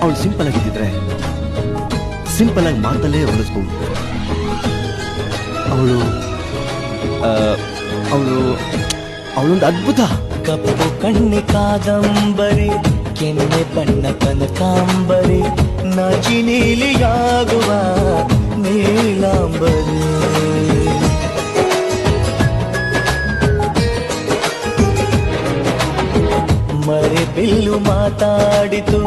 ಅವಳು simple ಆಗಿದ್ದಿದ್ರೆ simple ಆಗಿ ಮಾತಲ್ಲೇ ಹೊಲಿಸ್ಬೋದು. ಅವಳು ಅವಳು ಅವಳೊಂದು ಅದ್ಭುತ. ಕಪ್ಪು ಕಣ್ಣೆ ಕಾದಂಬರಿ, ಕೆನ್ನೆ ಬಣ್ಣ ಕನಕಾಂಬರಿ, ನಾಚಿ ನೀಲಿಯಾಗುವ ನೀಲಾಂಬರಿ. ಮರೆ ಬಿಲ್ಲು ಮಾತಾಡಿತು,